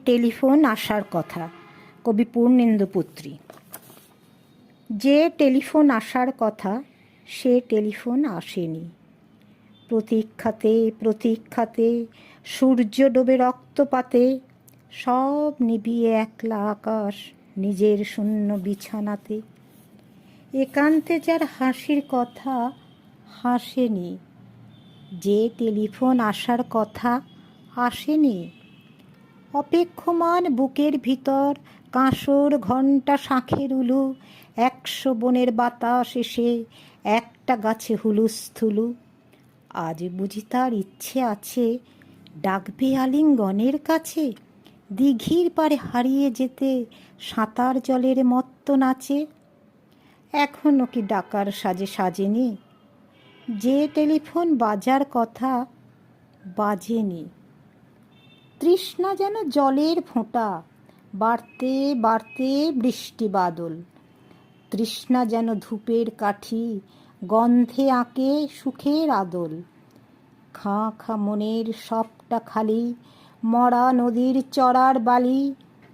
Telephone আসার কথা। কবি পূর্ণেন্দু পুত্রী। যে টেলিফোন আসার কথা সে টেলিফোন আসেনি। প্রতীক্ষাতে প্রতীক্ষাতে সূর্য ডোবে রক্তপাতে সব নিবিয়ে একলা আকাশ নিজের শূন্য বিছানাতে। একান্তে যার হাসির কথা হাসেনি। যে টেলিফোন আসার কথা আসেনি। অপেক্ষমান বুকের ভিতর কাঁসর ঘণ্টা শাঁখের উলু, 100 বনের বাতাস এসে একটা গাছে হুলুস্থুলু। আজ বুঝি তার ইচ্ছে আছে ডাকবে আলিঙ্গনের কাছে, দিঘির পাড়ে হারিয়ে যেতে সাঁতার জলের মত্ত নাচে। এখনো কি ডাকার সাজে সাজেনি? যে টেলিফোন বাজার কথা বাজেনি। তৃষ্ণা যেন জলের ফোঁটা, বাড়তে বাড়তে বৃষ্টি বাদল। তৃষ্ণা যেন ধূপের কাঠি, গন্ধে আঁকে সুখের আদল। খাঁ খাঁ মনের সবটা খালি, মরা নদীর চড়ার বালি।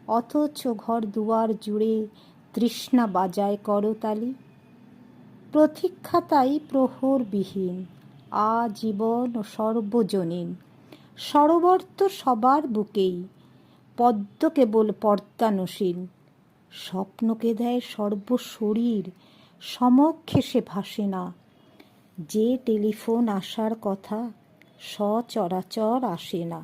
অথচ ঘর দুয়ার জুড়ে তৃষ্ণা বাজায় করতালি। প্রতীক্ষা তাই প্রহরবিহীন, আজীবন ও সর্বজনীন। সরোবর তো সবার বুকেই, পদ্ম কেবল পর্দানুসীন। স্বপ্নকে দেয় সর্বশরীর, সমক্ষে সে ভাসে না। যে টেলিফোন আসার কথা সচরাচর আসে না।